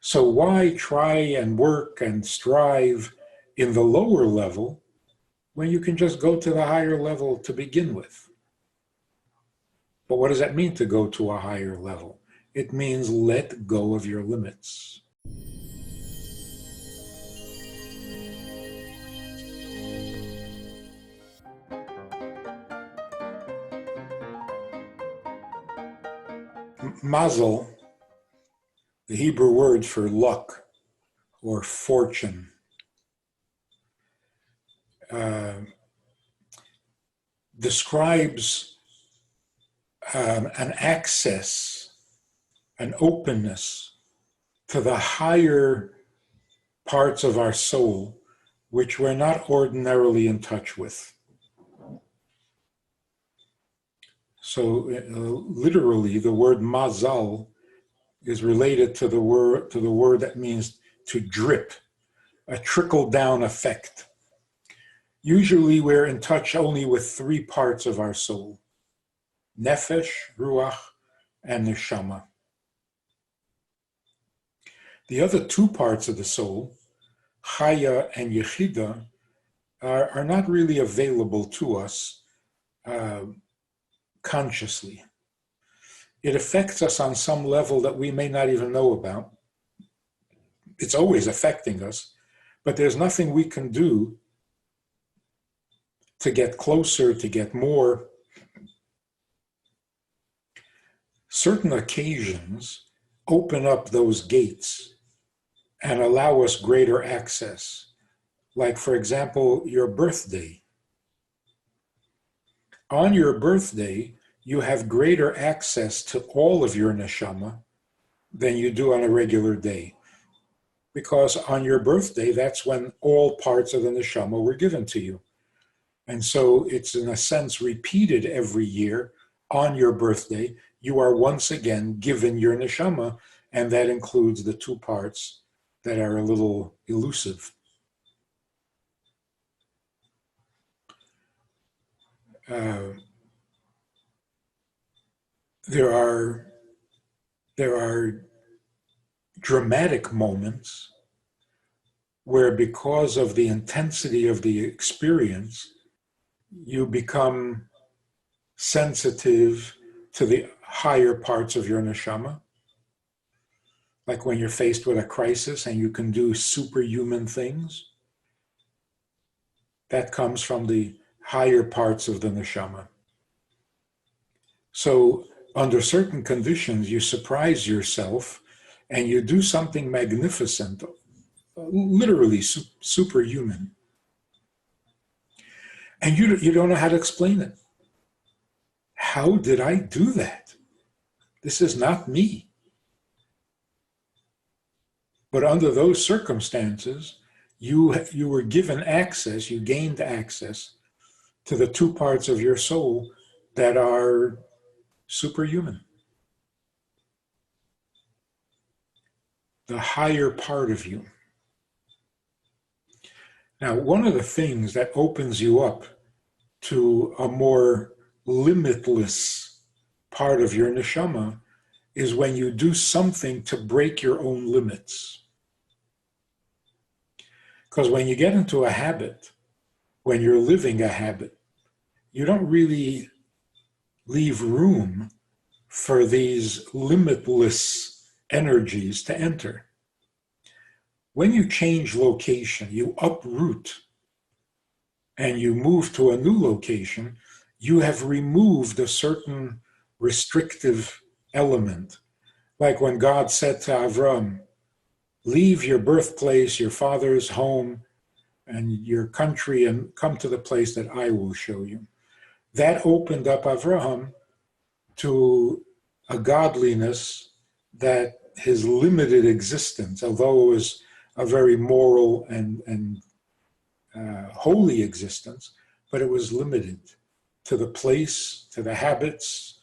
So why try and work and strive in the lower level when you can just go to the higher level to begin with? But what does that mean, to go to a higher level? It means let go of your limits. Mazel, the Hebrew word for luck or fortune, describes an access, an openness to the higher parts of our soul, which we're not ordinarily in touch with. So literally, the word Mazel is related to the word that means to drip, a trickle-down effect. Usually we're in touch only with three parts of our soul: nefesh, ruach, and neshama. The other two parts of the soul, chaya and yechida, are not really available to us consciously. It affects us on some level that we may not even know about. It's always affecting us, but there's nothing we can do to get closer, to get more. Certain occasions open up those gates and allow us greater access. Like, for example, your birthday. On your birthday, you have greater access to all of your neshama than you do on a regular day. Because on your birthday, that's when all parts of the neshama were given to you. And so it's, in a sense, repeated every year. On your birthday, you are once again given your neshama, and that includes the two parts that are a little elusive. There are dramatic moments where, because of the intensity of the experience, you become sensitive to the higher parts of your neshama. Like when you're faced with a crisis and you can do superhuman things. That comes from the higher parts of the neshama. So under certain conditions, you surprise yourself and you do something magnificent, literally superhuman. And you don't know how to explain it. How did I do that? This is not me. But under those circumstances, you were given access, you gained access to the two parts of your soul that are superhuman. The higher part of you. Now, one of the things that opens you up to a more limitless part of your neshama is when you do something to break your own limits. Because when you get into a habit, when you're living a habit, you don't really leave room for these limitless energies to enter. When you change location, you uproot, and you move to a new location, you have removed a certain restrictive element. Like when God said to Avram, leave your birthplace, your father's home, and your country, and come to the place that I will show you. That opened up Avraham to a godliness that his limited existence, although it was a very moral and holy existence, but it was limited to the place, to the habits,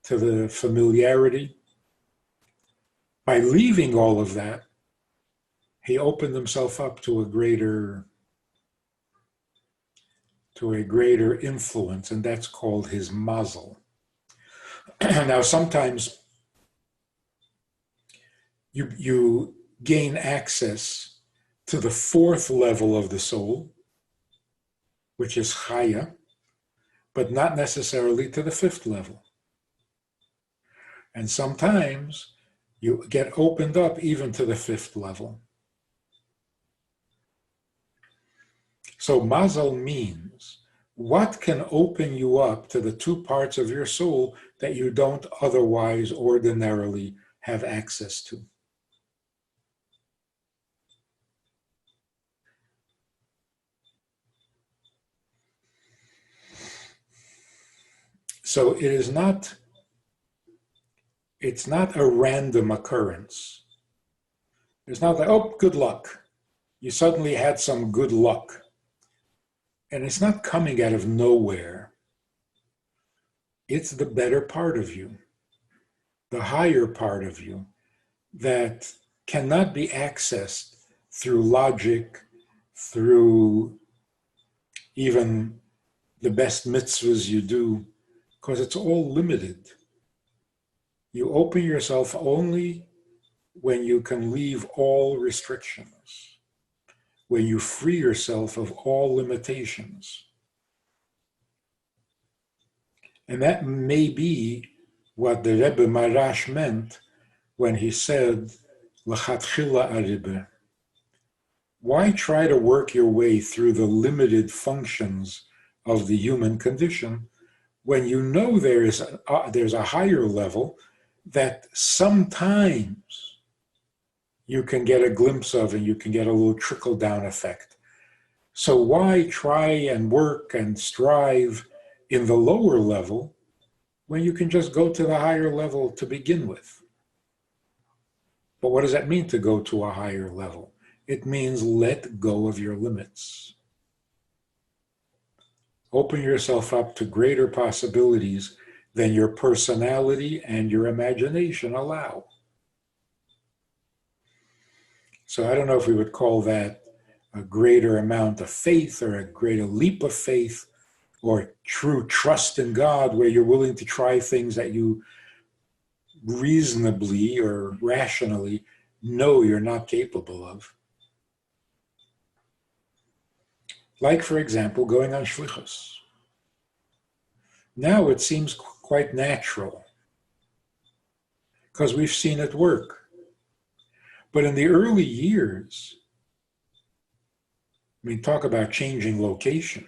to the familiarity. By leaving all of that, he opened himself up to a greater influence, and that's called his Mazel. Now, sometimes you gain access to the fourth level of the soul, which is chaya, but not necessarily to the fifth level. And sometimes you get opened up even to the fifth level. So Mazel means what can open you up to the two parts of your soul that you don't otherwise ordinarily have access to. So it's not a random occurrence. It's not like, oh, good luck. You suddenly had some good luck. And it's not coming out of nowhere. It's the better part of you, the higher part of you, that cannot be accessed through logic, through even the best mitzvahs you do, because it's all limited. You open yourself only when you can leave all restrictions, when you free yourself of all limitations. And that may be what the Rebbe Marash meant when he said, L'chatchila aribe. Why try to work your way through the limited functions of the human condition when you know there's a higher level that sometimes you can get a glimpse of and you can get a little trickle-down effect. So why try and work and strive in the lower level when you can just go to the higher level to begin with? But what does that mean, to go to a higher level? It means let go of your limits. Open yourself up to greater possibilities than your personality and your imagination allow. So I don't know if we would call that a greater amount of faith or a greater leap of faith or true trust in God, where you're willing to try things that you reasonably or rationally know you're not capable of. Like, for example, going on shlichus. Now it seems quite natural because we've seen it work. But in the early years, I mean, talk about changing location.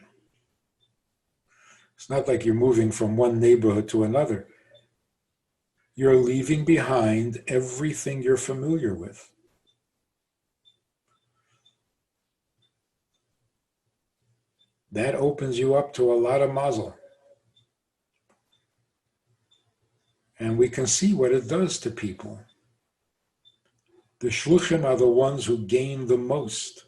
It's not like you're moving from one neighborhood to another. You're leaving behind everything you're familiar with. That opens you up to a lot of Mazel. And we can see what it does to people. The shluchim are the ones who gain the most.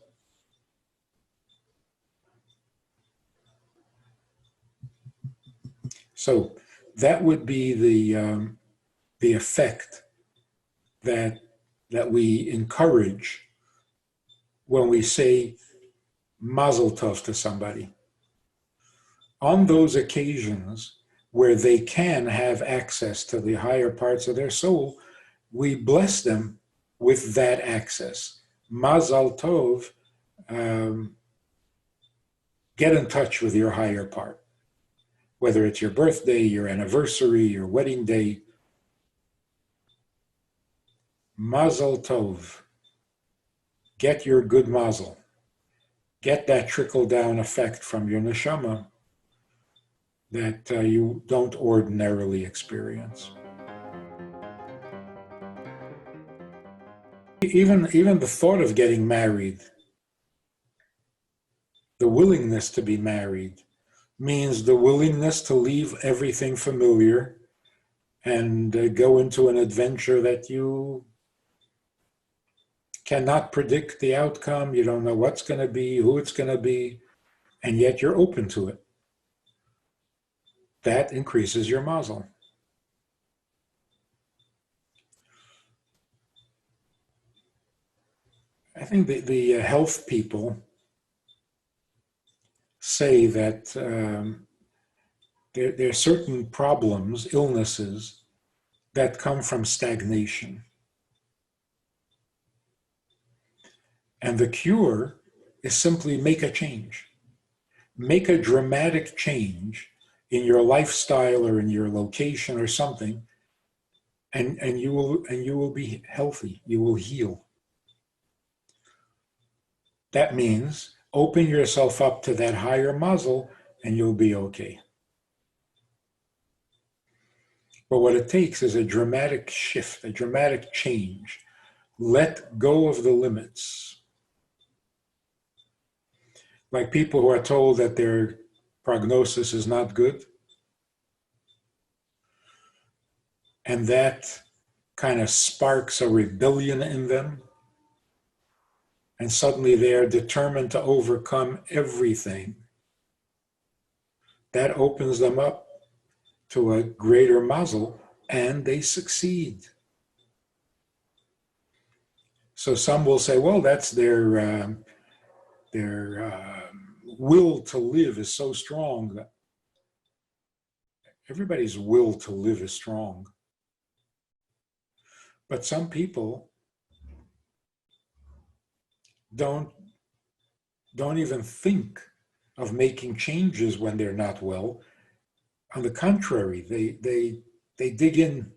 So that would be the effect that we encourage when we say Mazel Tov to somebody. On those occasions where they can have access to the higher parts of their soul, we bless them with that access. Mazel Tov, get in touch with your higher part. Whether it's your birthday, your anniversary, your wedding day. Mazel Tov. Get your good mazel. Get that trickle-down effect from your neshama that you don't ordinarily experience. Even the thought of getting married, the willingness to be married, means the willingness to leave everything familiar and go into an adventure that you cannot predict the outcome. You don't know what's going to be, who it's going to be, and yet you're open to it. That increases your mazel. I think the health people say that there are certain problems, illnesses, that come from stagnation. And the cure is simply make a change. Make a dramatic change in your lifestyle or in your location or something, and you will be healthy. You will heal. That means open yourself up to that higher muzzle and you'll be okay. But what it takes is a dramatic shift, a dramatic change. Let go of the limits. Like people who are told that their prognosis is not good, and that kind of sparks a rebellion in them, and suddenly they are determined to overcome everything. That opens them up to a greater mazel, and they succeed. So some will say, well, that's their will to live is so strong. Everybody's will to live is strong. But some people don't even think of making changes when they're not well. On the contrary, they dig in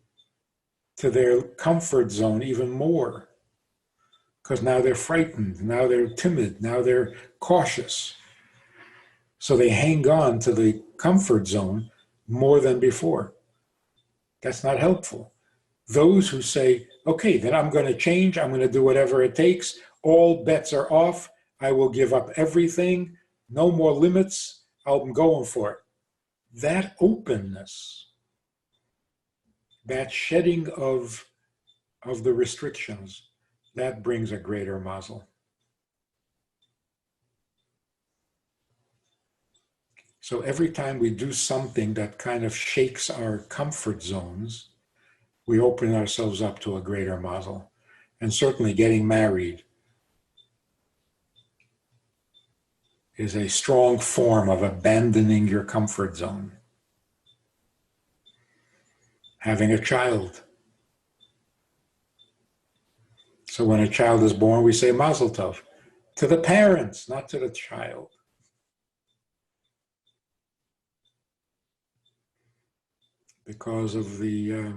to their comfort zone even more, because now they're frightened, now they're timid, now they're cautious. So they hang on to the comfort zone more than before. That's not helpful. Those who say, okay, then I'm going to change, I'm going to do whatever it takes, all bets are off, I will give up everything, no more limits, I'm going for it. That openness, that shedding of the restrictions, that brings a greater mazel. So every time we do something that kind of shakes our comfort zones, we open ourselves up to a greater mazel. And certainly getting married is a strong form of abandoning your comfort zone. Having a child. So when a child is born, we say Mazel Tov to the parents, not to the child. Because of the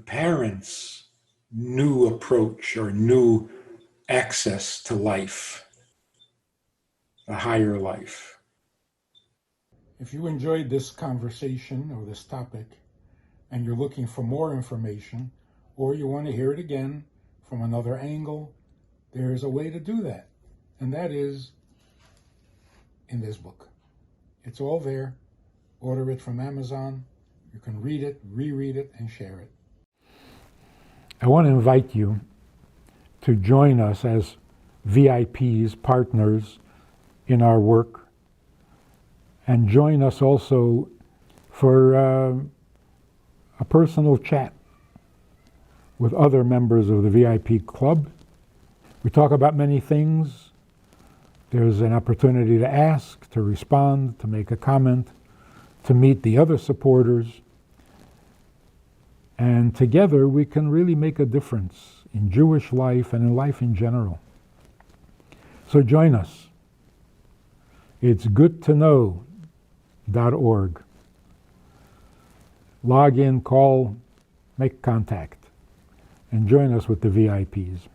parents' new approach or new access to life, a higher life. If you enjoyed this conversation or this topic, and you're looking for more information, or you want to hear it again from another angle, there's a way to do that. And that is in this book. It's all there. Order it from Amazon. You can read it, reread it, and share it. I want to invite you to join us as VIPs, partners in our work, and join us also for a personal chat with other members of the VIP club. We talk about many things. There's an opportunity to ask, to respond, to make a comment, to meet the other supporters. And together we can really make a difference in Jewish life and in life in general. So join us. It's goodtoknow.org. Log in, call, make contact, and join us with the VIPs.